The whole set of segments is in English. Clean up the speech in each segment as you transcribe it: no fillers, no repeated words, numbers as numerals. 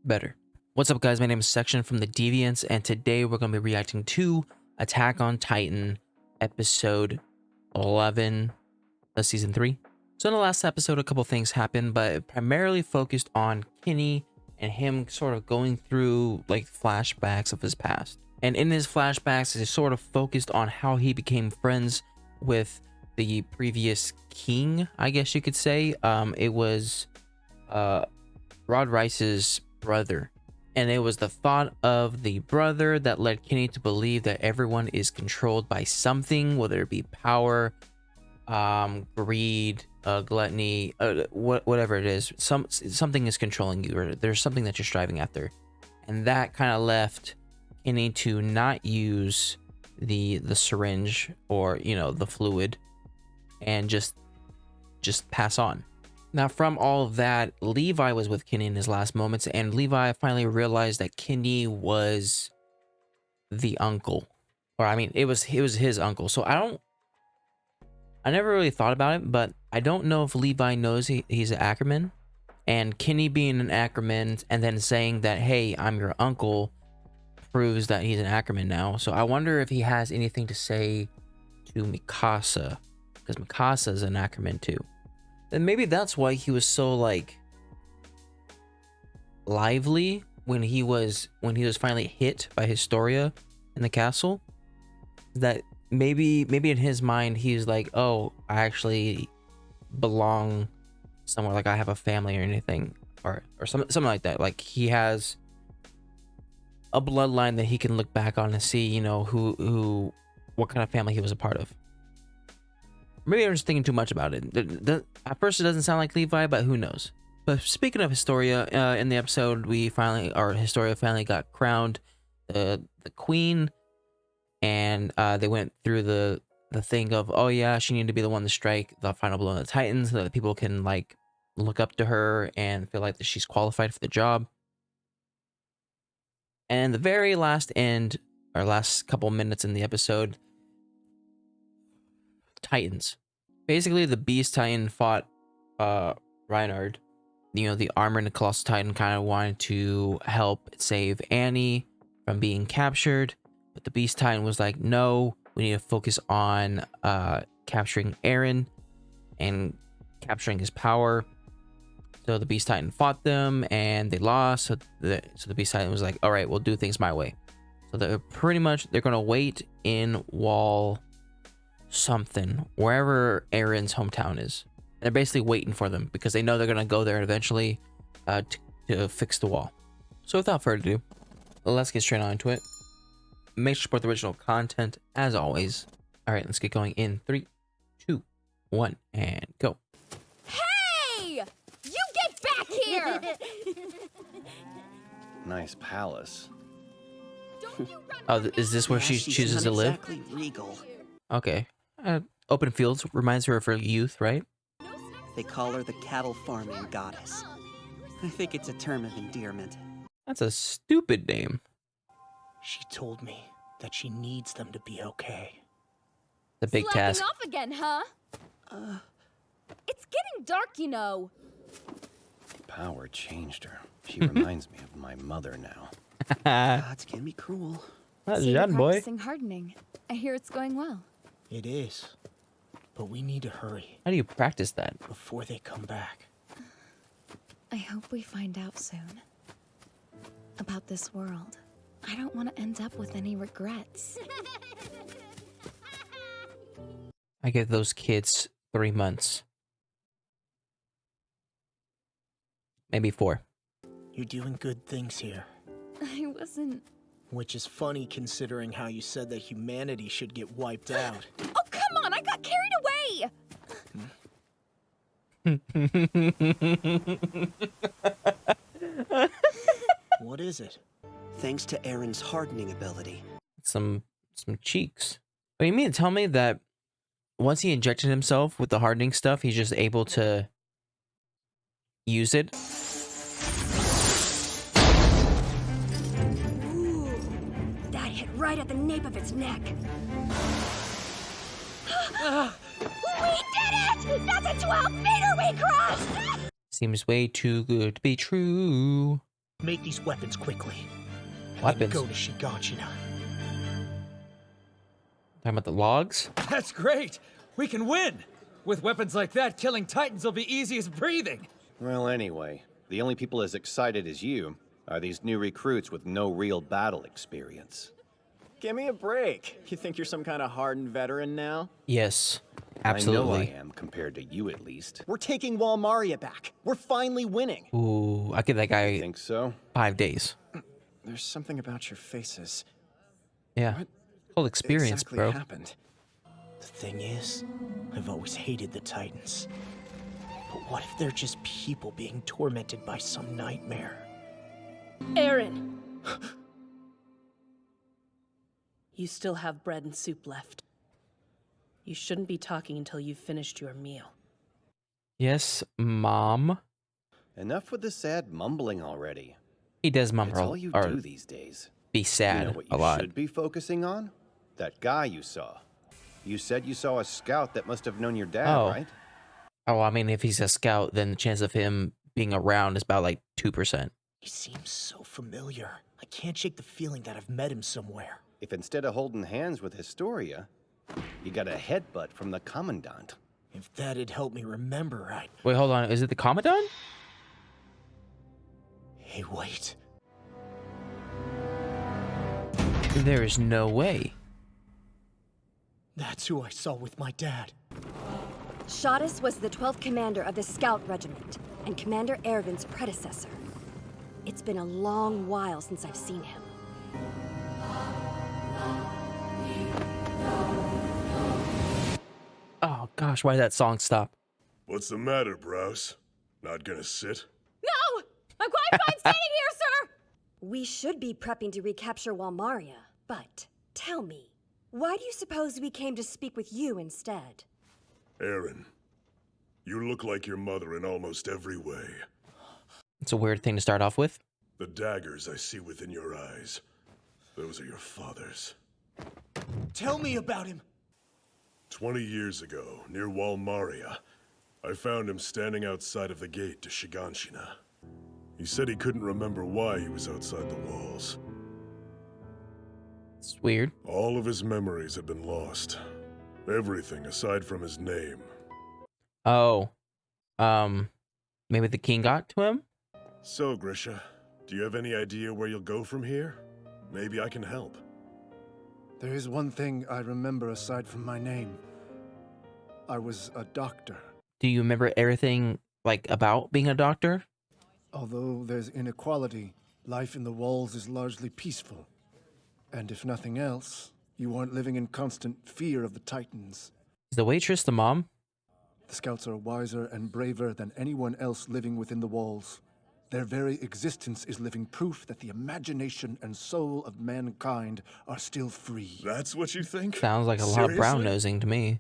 better. What's up, guys? My name is Section from the Deviants, and today we're going to be reacting to Attack on Titan episode 11 of season 3. So in the last episode, a couple things happened, but it primarily focused on Kinney and him sort of going through like flashbacks of his past. And in his flashbacks, it sort of focused on how he became friends with the previous king, I guess you could say. It was Rod Rice's brother. And it was the thought of the brother that led Kinney to believe that everyone is controlled by something, whether it be power, greed, gluttony, whatever it is. Something is controlling you, or there's something that you're striving after. And that kind of left Kinney to not use the syringe or, you know, the fluid, and just pass on. Now, from all of that, Levi was with Kinney in his last moments, and Levi finally realized that Kinney was the uncle, or I mean, it was his uncle. So I never really thought about it, but I don't know if Levi knows he's an Ackerman, and Kinney being an Ackerman and then saying that, hey, I'm your uncle, proves that he's an Ackerman now. So I wonder if he has anything to say to Mikasa, because Mikasa is an Ackerman too. And maybe that's why he was so like lively when he was finally hit by Historia in the castle. That maybe in his mind he's like, oh, I actually belong somewhere, like I have a family or anything, or something like that. Like he has a bloodline that he can look back on and see, you know, what kind of family he was a part of. Maybe I'm just thinking too much about it. At first, it doesn't sound like Levi, but who knows? But speaking of Historia, in the episode, Historia finally got crowned the queen, and they went through the thing of, oh yeah, she needed to be the one to strike the final blow on the Titans, so that people can like look up to her and feel like that she's qualified for the job. And the very last couple minutes in the episode, Titans. Basically, the Beast Titan fought Reinhard. You know, the armored Colossal Titan kind of wanted to help save Annie from being captured, but the Beast Titan was like, no, we need to focus on capturing Eren and capturing his power. So the Beast Titan fought them and they lost. So the Beast Titan was like, all right, we'll do things my way. So they're gonna wait in Wall something, wherever Eren's hometown is. They're basically waiting for them because they know they're gonna go there eventually to fix the wall. So without further ado, let's get straight on into it. Make sure to support the original content as always. All right, let's get going in 3, 2, 1, and go. Hey! You get back here! Nice palace. Oh, is this where she chooses to live? Exactly regal. Okay. Open fields reminds her of her youth, right? They call her the cattle farming goddess. I think it's a term of endearment. That's a stupid name. She told me that she needs them to be okay. The big Slacking task. off again, huh? It's getting dark, you know. Power changed her. She reminds me of my mother now. Gods can be cruel. That's So you're John boy. practicing hardening. I hear it's going well. It is. But we need to hurry How do you practice that? before they come back. I hope we find out soon. About this world. I don't want to end up with any regrets. I give those kids 3 months. Maybe 4. You're doing good things here. I wasn't... Which is funny considering how you said that humanity should get wiped out. Oh, come on! I got carried away! What is it? Thanks to Eren's hardening ability. Some cheeks. What do you mean? Tell me that once he injected himself with the hardening stuff, he's just able to use it? That hit right at the nape of its neck. We did it! That's a 12-meter we crossed! Seems way too good to be true. Make these weapons quickly. Weapons? Go to Shiganshina. Talking about the logs? That's great! We can win! With weapons like that, killing Titans will be easy as breathing! Well, anyway, the only people as excited as you are these new recruits with no real battle experience. Give me a break. You think you're some kind of hardened veteran now? Yes, I know absolutely. I am, compared to you at least. We're taking Walmaria back. We're finally winning. Ooh, I give that guy Think so? 5 days. There's something about your faces. Yeah. What Whole experience, exactly bro. happened? The thing is, I've always hated the Titans. But what if they're just people being tormented by some nightmare? Aaron! You still have bread and soup left. You shouldn't be talking until you've finished your meal. Yes, Mom. Enough with the sad mumbling already. He does It's mumble all you or do these days. be You sad know what a you lot. should be focusing on? That guy you saw. You said you saw a scout that must have known your dad, Oh. right? Oh, I mean, if he's a scout, then the chance of him being around is about like 2%. He seems so familiar. I can't shake the feeling that I've met him somewhere. If instead of holding hands with Historia, you got a headbutt from the Commandant. If that'd help me remember, I'd... Wait, hold on. Is it the Commandant? Hey, wait. There is no way. That's who I saw with my dad. Shadis was the 12th commander of the Scout Regiment, and Commander Ervin's predecessor. It's been a long while since I've seen him. Oh gosh, why did that song stop? What's the matter, Browse? Not gonna sit? No! I'm quite fine staying here, sir! We should be prepping to recapture Walmaria, but tell me, why do you suppose we came to speak with you instead? Aaron, you look like your mother in almost every way. It's a weird thing to start off with. The daggers I see within your eyes, those are your father's. Tell me about him. 20 years ago, near Walmaria, I found him standing outside of the gate to Shiganshina. He said he couldn't remember why he was outside the walls. It's weird. All of his memories had been lost. Everything aside from his name. Oh. Maybe the king got to him? So, Grisha, do you have any idea where you'll go from here? Maybe I can help. There is one thing I remember aside from my name. I was a doctor. Do you remember everything, like, about being a doctor? Although there's inequality, life in the walls is largely peaceful. And if nothing else, you aren't living in constant fear of the Titans. Is the waitress the mom? The Scouts are wiser and braver than anyone else living within the walls. Their very existence is living proof that the imagination and soul of mankind are still free. That's what you think? Sounds like a lot of brown-nosing to me.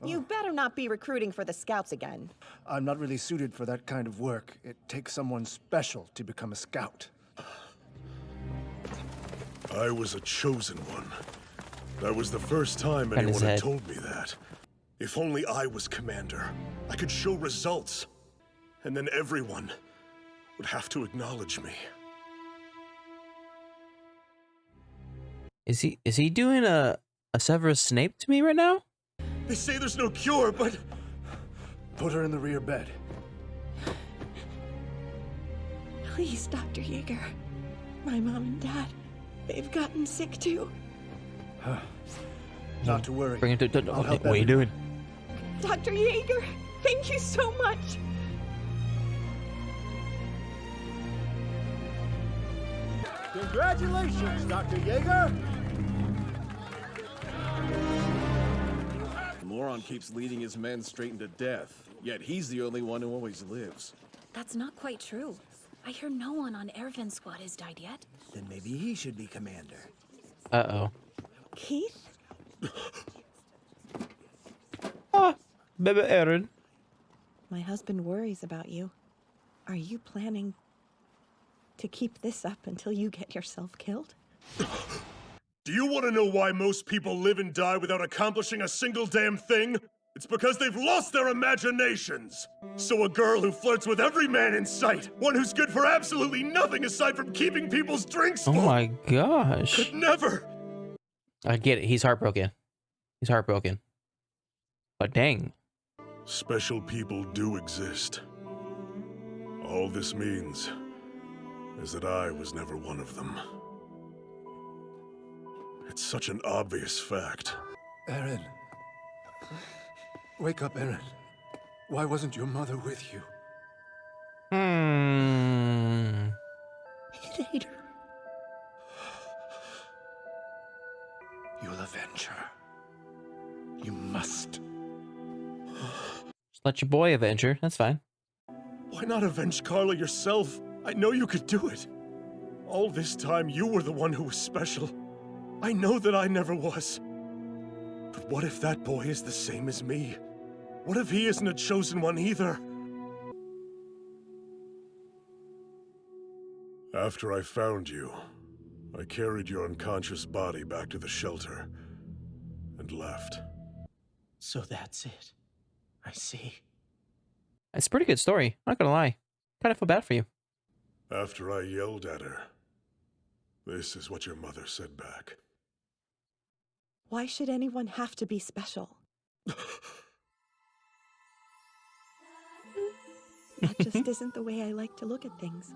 You better not be recruiting for the Scouts again. I'm not really suited for that kind of work. It takes someone special to become a scout. I was a chosen one. That was the first time Pat his anyone had head. told me that. If only I was commander, I could show results. And then everyone would have to acknowledge me. Is he doing a Severus Snape to me right now? They say there's no cure, but... Put her in the rear bed. Please, Dr. Yeager. My mom and dad, they've gotten sick too. Not to worry. Bring him to... I'll help what are you doing? Dr. Yeager, thank you so much. Congratulations, Dr. Yeager! The moron keeps leading his men straight into death, yet he's the only one who always lives. That's not quite true. I hear no one on Ervin's squad has died yet. Then maybe he should be commander. Uh-oh. Keith? Ah, baby Aaron. My husband worries about you. Are you planning to keep this up until you get yourself killed? Do you want to know why most people live and die without accomplishing a single damn thing? It's because they've lost their imaginations. So a girl who flirts with every man in sight, one who's good for absolutely nothing aside from keeping people's drinks full. Oh my gosh. Could never. I get it. He's heartbroken. He's heartbroken. But dang. Special people do exist. All this means is that I was never one of them. It's such an obvious fact. Eren. Wake up, Eren. Why wasn't your mother with you? Later. You'll avenge her. You must. Just let your boy avenge her. That's fine. Why not avenge Carla yourself? I know you could do it. All this time, you were the one who was special. I know that I never was. But what if that boy is the same as me? What if he isn't a chosen one either? After I found you, I carried your unconscious body back to the shelter and left. So that's it. I see. It's a pretty good story. Not gonna lie. Kind of feel bad for you. After I yelled at her, this is what your mother said back. Why should anyone have to be special? That just isn't the way I like to look at things.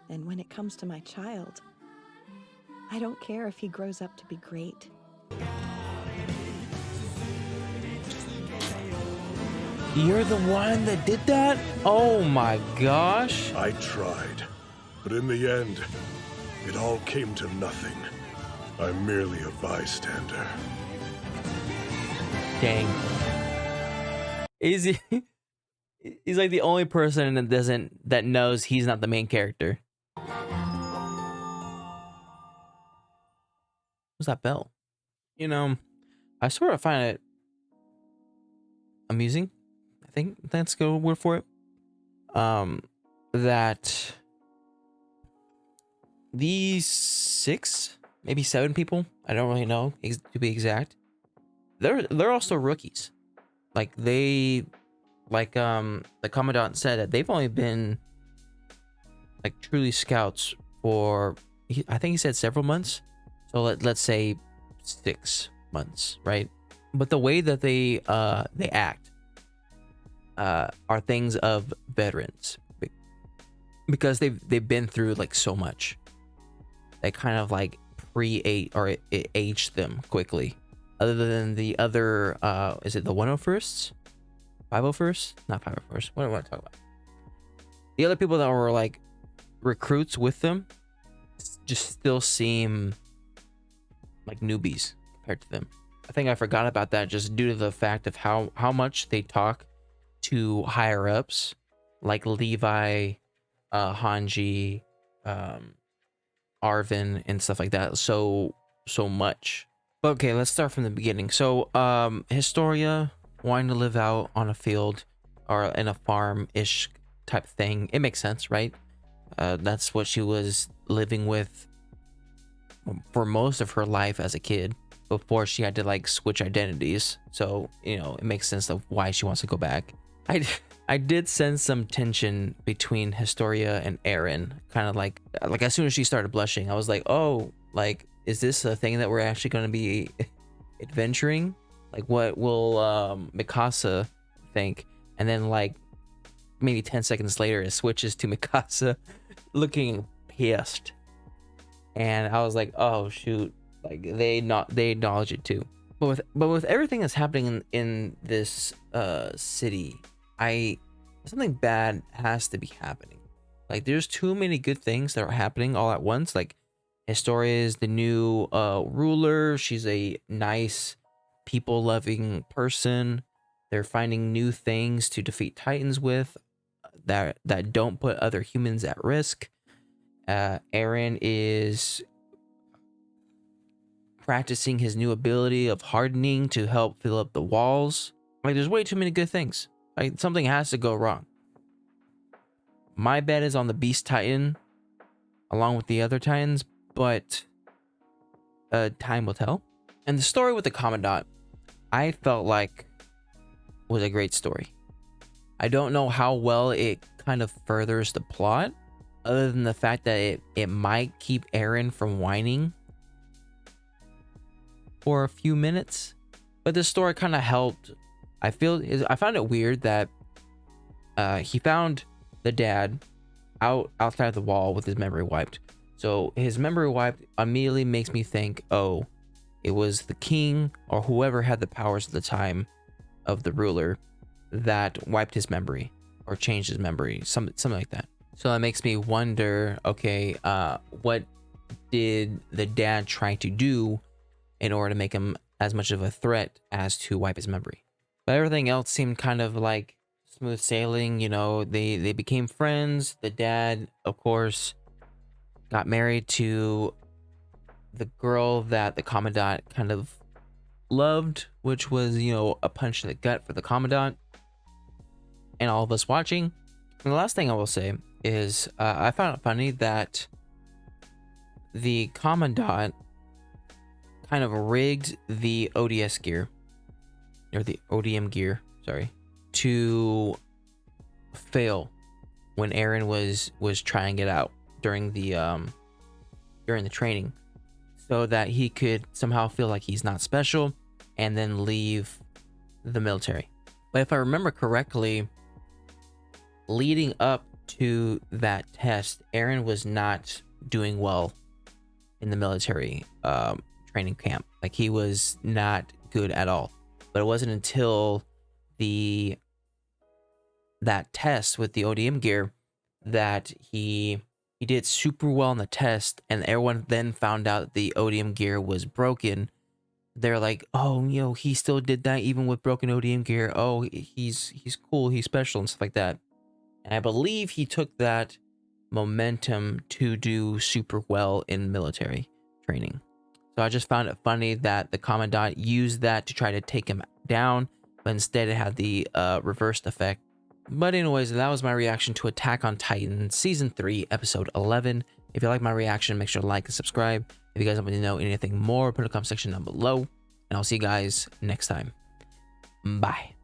And when it comes to my child, I don't care if he grows up to be great. You're the one that did that? Oh my gosh. I tried, but in the end, it all came to nothing. I'm merely a bystander. Dang. Is he? He's like the only person that knows he's not the main character. What's that bell? You know, I sort of find it amusing. I think that's a good word for it. That these 6, maybe 7 people, I don't really know to be exact. They're also rookies. Like the Commandant said that they've only been like truly scouts for, I think he said several months. So let's say 6 months, right? But the way that they act are things of veterans, because they've been through like so much. They kind of like it aged them quickly. Other than the other, is it the 101st? 501st? Not 501st. What do I want to talk about? The other people that were like recruits with them just still seem like newbies compared to them. I think I forgot about that just due to the fact of how much they talk to higher ups like Levi, Hanji, Arvin, and stuff like that. So much. But okay, let's start from the beginning. So Historia wanting to live out on a field or in a farm-ish type thing. It makes sense, right? That's what she was living with for most of her life as a kid before she had to like switch identities. So, you know, it makes sense of why she wants to go back. I did sense some tension between Historia and Eren. Kind of like as soon as she started blushing, I was like, oh, like, is this a thing that we're actually going to be adventuring? Like, what will Mikasa think? And then like maybe 10 seconds later, it switches to Mikasa looking pissed. And I was like, oh shoot, like they acknowledge it too. But with everything that's happening in this city, something bad has to be happening. Like there's too many good things that are happening all at once. Like Historia is the new ruler. She's a nice, people-loving person. They're finding new things to defeat Titans with that don't put other humans at risk. Eren is practicing his new ability of hardening to help fill up the walls. Like there's way too many good things. Like something has to go wrong. My bet is on the Beast Titan along with the other Titans, but time will tell. And the story with the Commandant, I felt like was a great story. I don't know how well it kind of furthers the plot, other than the fact that it might keep Eren from whining for a few minutes. But this story kind of helped. I found it weird that he found the dad outside the wall with his memory wiped. So his memory wiped immediately makes me think, oh, it was the king or whoever had the powers at the time of the ruler that wiped his memory or changed his memory, something like that. So that makes me wonder, okay, what did the dad try to do in order to make him as much of a threat as to wipe his memory? But everything else seemed kind of like smooth sailing. You know, they became friends. The dad, of course, got married to the girl that the commandant kind of loved, which was, you know, a punch in the gut for the commandant and all of us watching. And the last thing I will say is I found it funny that the commandant kind of rigged the ODS gear, or the ODM gear, sorry, to fail when Eren was trying it out during the training, so that he could somehow feel like he's not special and then leave the military. But if I remember correctly, leading up to that test, Eren was not doing well in the military training camp. Like, he was not good at all. But it wasn't until that test with the ODM gear that he did super well in the test, and everyone then found out that the ODM gear was broken. They're like, oh, you know, he still did that even with broken ODM gear. Oh, he's cool, he's special, and stuff like that. And I believe he took that momentum to do super well in military training. So I just found it funny that the commandant used that to try to take him down, but instead it had the reversed effect. But anyways, that was my reaction to Attack on Titan Season 3, Episode 11. If you like my reaction, make sure to like and subscribe. If you guys want me to know anything more, put in the comment section down below. And I'll see you guys next time. Bye.